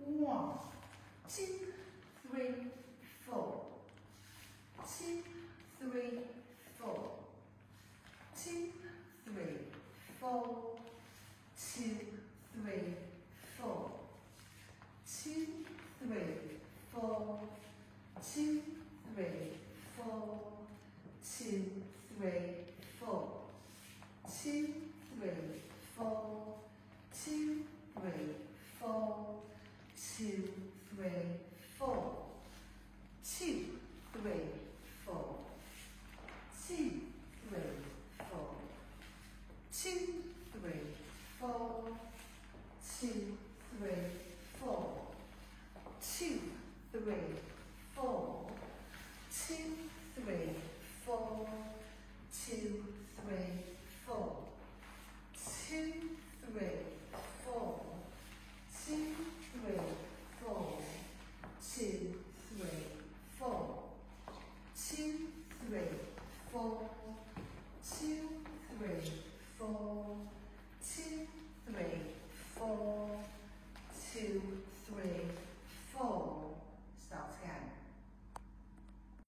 1, 2, 3, 4. 2, 3, 4. 2, 3, 4. 2, 3, 4. 2, 3, 4. 2, 3, 4. 2, 3, 4. 2, 3, 4. 2, 3, 4. 2, 3, 4. 2, 3, 4. 2, 3, 4. 2, 3, 4. 2, 3,